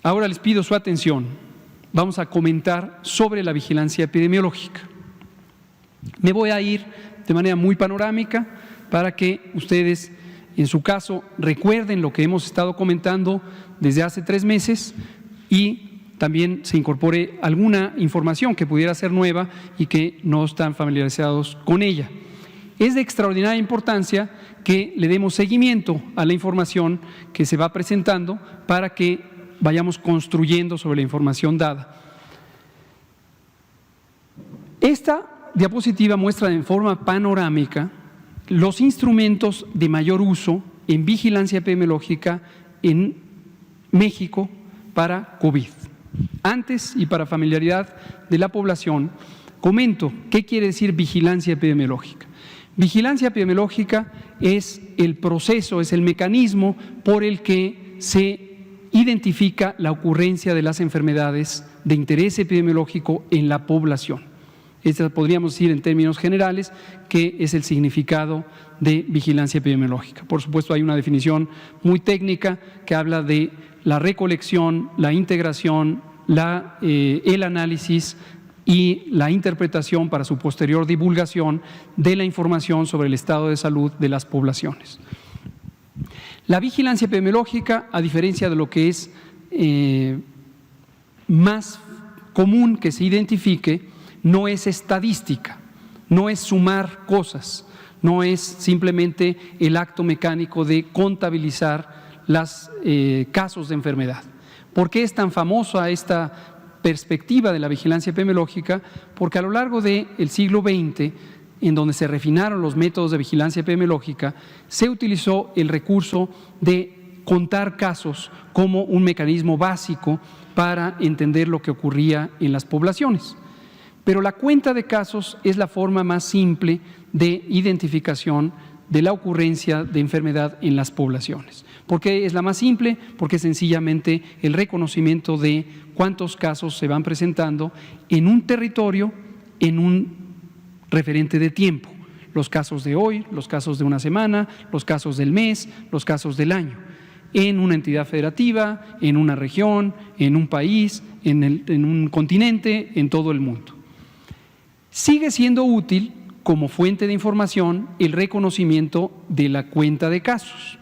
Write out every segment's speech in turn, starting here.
Ahora les pido su atención. Vamos a comentar sobre la vigilancia epidemiológica. Me voy a ir de manera muy panorámica para que ustedes, en su caso, recuerden lo que hemos estado comentando desde hace 3 meses y también se incorpore alguna información que pudiera ser nueva y que no están familiarizados con ella. Es de extraordinaria importancia que le demos seguimiento a la información que se va presentando para que vayamos construyendo sobre la información dada. Esta diapositiva muestra en forma panorámica los instrumentos de mayor uso en vigilancia epidemiológica en México para COVID. Antes, y para familiaridad de la población, comento qué quiere decir vigilancia epidemiológica. Vigilancia epidemiológica es el proceso, es el mecanismo por el que se identifica la ocurrencia de las enfermedades de interés epidemiológico en la población. Esta podríamos decir en términos generales que es el significado de vigilancia epidemiológica. Por supuesto, hay una definición muy técnica que habla de la recolección, la integración, el análisis y la interpretación para su posterior divulgación de la información sobre el estado de salud de las poblaciones. La vigilancia epidemiológica, a diferencia de lo que es más común que se identifique, no es estadística, no es sumar cosas, no es simplemente el acto mecánico de contabilizar los casos de enfermedad. ¿Por qué es tan famosa esta perspectiva de la vigilancia epidemiológica? Porque a lo largo del siglo XX, en donde se refinaron los métodos de vigilancia epidemiológica, se utilizó el recurso de contar casos como un mecanismo básico para entender lo que ocurría en las poblaciones. Pero la cuenta de casos es la forma más simple de identificación de la ocurrencia de enfermedad en las poblaciones. ¿Por qué es la más simple? Porque es sencillamente el reconocimiento de cuántos casos se van presentando en un territorio, en un referente de tiempo. Los casos de hoy, los casos de una semana, los casos del mes, los casos del año. En una entidad federativa, en una región, en un país, en un continente, en todo el mundo. Sigue siendo útil como fuente de información el reconocimiento de la cuenta de casos.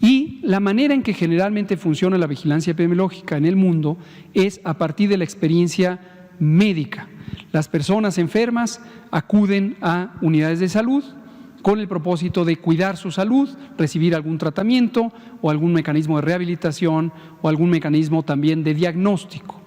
Y la manera en que generalmente funciona la vigilancia epidemiológica en el mundo es a partir de la experiencia médica. Las personas enfermas acuden a unidades de salud con el propósito de cuidar su salud, recibir algún tratamiento o algún mecanismo de rehabilitación o algún mecanismo también de diagnóstico.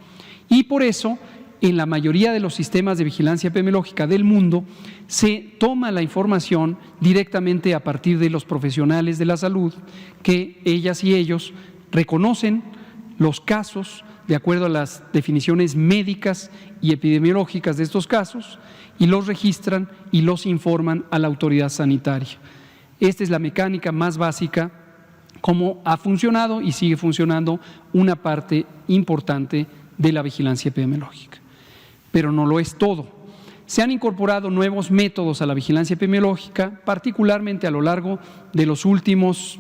Y por eso, en la mayoría de los sistemas de vigilancia epidemiológica del mundo, se toma la información directamente a partir de los profesionales de la salud, que ellas y ellos reconocen los casos de acuerdo a las definiciones médicas y epidemiológicas de estos casos y los registran y los informan a la autoridad sanitaria. Esta es la mecánica más básica, cómo ha funcionado y sigue funcionando una parte importante de la vigilancia epidemiológica. Pero no lo es todo. Se han incorporado nuevos métodos a la vigilancia epidemiológica, particularmente a lo largo de los últimos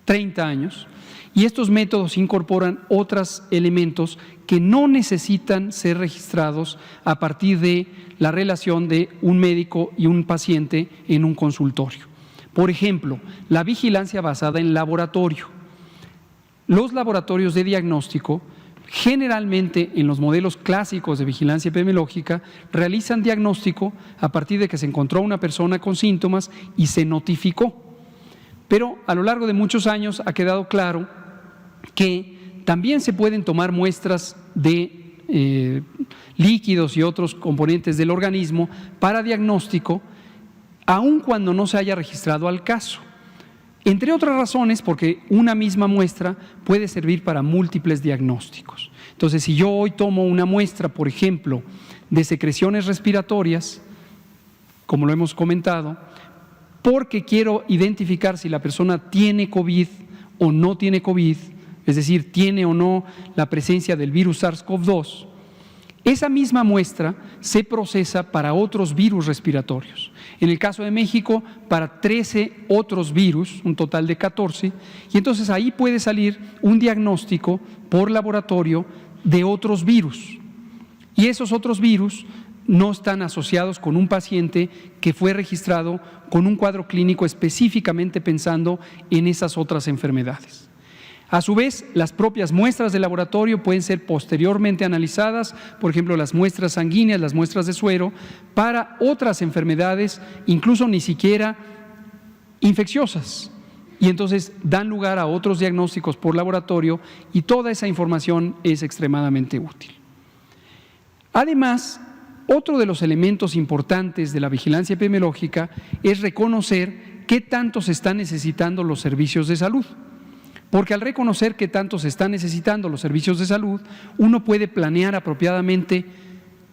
30 años, y estos métodos incorporan otros elementos que no necesitan ser registrados a partir de la relación de un médico y un paciente en un consultorio. Por ejemplo, la vigilancia basada en laboratorio. Los laboratorios de diagnóstico generalmente en los modelos clásicos de vigilancia epidemiológica realizan diagnóstico a partir de que se encontró una persona con síntomas y se notificó. Pero a lo largo de muchos años ha quedado claro que también se pueden tomar muestras de líquidos y otros componentes del organismo para diagnóstico, aun cuando no se haya registrado al caso. Entre otras razones, porque una misma muestra puede servir para múltiples diagnósticos. Entonces, si yo hoy tomo una muestra, por ejemplo, de secreciones respiratorias, como lo hemos comentado, porque quiero identificar si la persona tiene COVID o no tiene COVID, es decir, tiene o no la presencia del virus SARS-CoV-2, Esa misma muestra se procesa para otros virus respiratorios. En el caso de México, para 13 otros virus, un total de 14, y entonces ahí puede salir un diagnóstico por laboratorio de otros virus. Y esos otros virus no están asociados con un paciente que fue registrado con un cuadro clínico específicamente pensando en esas otras enfermedades. A su vez, las propias muestras de laboratorio pueden ser posteriormente analizadas, por ejemplo, las muestras sanguíneas, las muestras de suero, para otras enfermedades, incluso ni siquiera infecciosas. Y entonces dan lugar a otros diagnósticos por laboratorio y toda esa información es extremadamente útil. Además, otro de los elementos importantes de la vigilancia epidemiológica es reconocer qué tanto se están necesitando los servicios de salud. Porque al reconocer qué tanto se están necesitando los servicios de salud, uno puede planear apropiadamente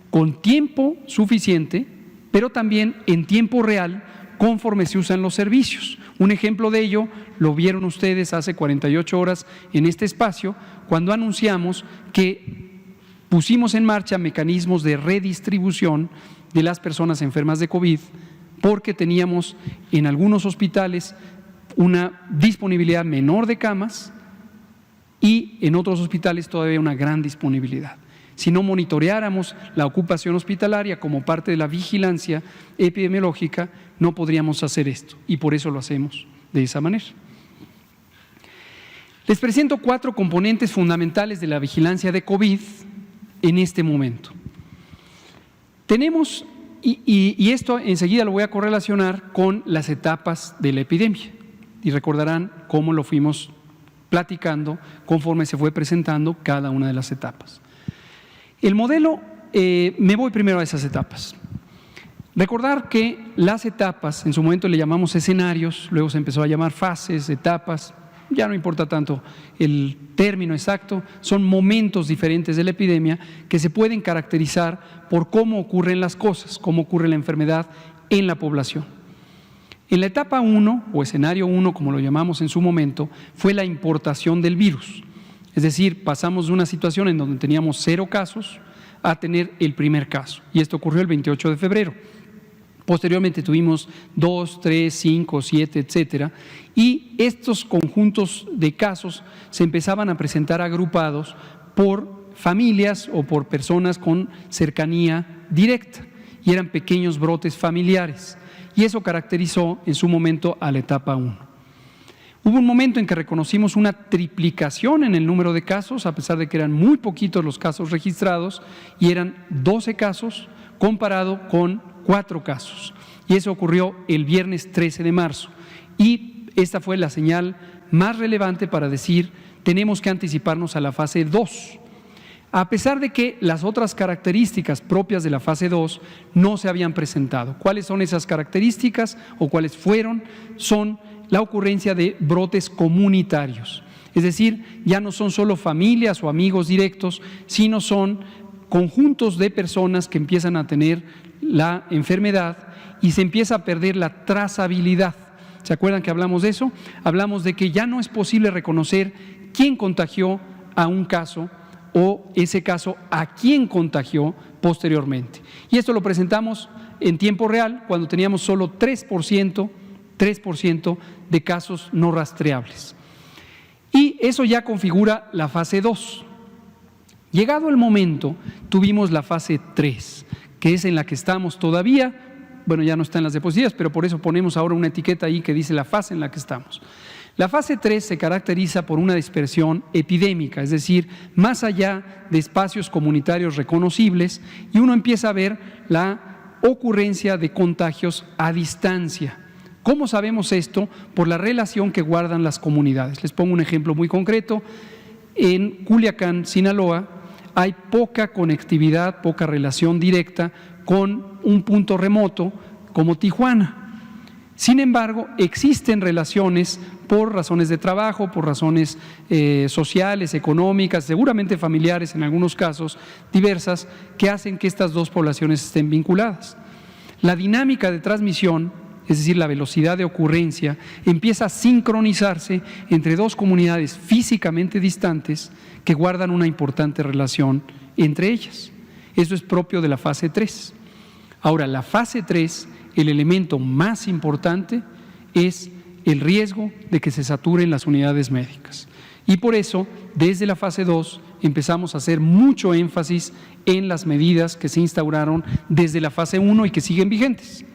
con tiempo suficiente, pero también en tiempo real, conforme se usan los servicios. Un ejemplo de ello lo vieron ustedes hace 48 horas en este espacio, cuando anunciamos que pusimos en marcha mecanismos de redistribución de las personas enfermas de COVID, porque teníamos en algunos hospitales una disponibilidad menor de camas y en otros hospitales todavía una gran disponibilidad. Si no monitoreáramos la ocupación hospitalaria como parte de la vigilancia epidemiológica, no podríamos hacer esto y por eso lo hacemos de esa manera. Les presento 4 componentes fundamentales de la vigilancia de COVID en este momento. Tenemos, y esto enseguida lo voy a correlacionar con las etapas de la epidemia. Y recordarán cómo lo fuimos platicando conforme se fue presentando cada una de las etapas. El modelo, me voy primero a esas etapas. Recordar que las etapas, en su momento le llamamos escenarios, luego se empezó a llamar fases, etapas, ya no importa tanto el término exacto, son momentos diferentes de la epidemia que se pueden caracterizar por cómo ocurren las cosas, cómo ocurre la enfermedad en la población. En la etapa 1, o escenario 1, como lo llamamos en su momento, fue la importación del virus. Es decir, pasamos de una situación en donde teníamos 0 casos a tener el primer caso. Y esto ocurrió el 28 de febrero. Posteriormente tuvimos 2, 3, 5, 7, etcétera. Y estos conjuntos de casos se empezaban a presentar agrupados por familias o por personas con cercanía directa. Y eran pequeños brotes familiares. Y eso caracterizó en su momento a la etapa 1. Hubo un momento en que reconocimos una triplicación en el número de casos, a pesar de que eran muy poquitos los casos registrados, y eran 12 casos comparado con 4 casos. Y eso ocurrió el viernes 13 de marzo. Y esta fue la señal más relevante para decir, tenemos que anticiparnos a la fase 2. A pesar de que las otras características propias de la fase 2 no se habían presentado. ¿Cuáles son esas características o cuáles fueron? Son la ocurrencia de brotes comunitarios. Es decir, ya no son solo familias o amigos directos, sino son conjuntos de personas que empiezan a tener la enfermedad y se empieza a perder la trazabilidad. ¿Se acuerdan que hablamos de eso? Hablamos de que ya no es posible reconocer quién contagió a un caso o ese caso a quién contagió posteriormente. Y esto lo presentamos en tiempo real cuando teníamos solo 3% de casos no rastreables. Y eso ya configura la fase 2. Llegado el momento, tuvimos la fase 3, que es en la que estamos todavía, bueno, ya no está en las diapositivas, pero por eso ponemos ahora una etiqueta ahí que dice la fase en la que estamos. La fase 3 se caracteriza por una dispersión epidémica, es decir, más allá de espacios comunitarios reconocibles, y uno empieza a ver la ocurrencia de contagios a distancia. ¿Cómo sabemos esto? Por la relación que guardan las comunidades. Les pongo un ejemplo muy concreto. En Culiacán, Sinaloa, hay poca conectividad, poca relación directa con un punto remoto como Tijuana. Sin embargo, existen relaciones por razones de trabajo, por razones sociales, económicas, seguramente familiares en algunos casos, diversas, que hacen que estas dos poblaciones estén vinculadas. La dinámica de transmisión, es decir, la velocidad de ocurrencia, empieza a sincronizarse entre dos comunidades físicamente distantes que guardan una importante relación entre ellas. Eso es propio de la fase 3. Ahora, la fase 3, el elemento más importante es el riesgo de que se saturen las unidades médicas. Y por eso, desde la fase 2, empezamos a hacer mucho énfasis en las medidas que se instauraron desde la fase 1 y que siguen vigentes.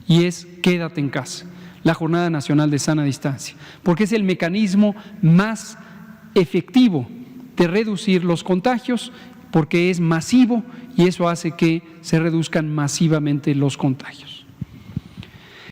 Y es quédate en casa, la Jornada Nacional de Sana Distancia, porque es el mecanismo más efectivo de reducir los contagios, porque es masivo y eso hace que se reduzcan masivamente los contagios.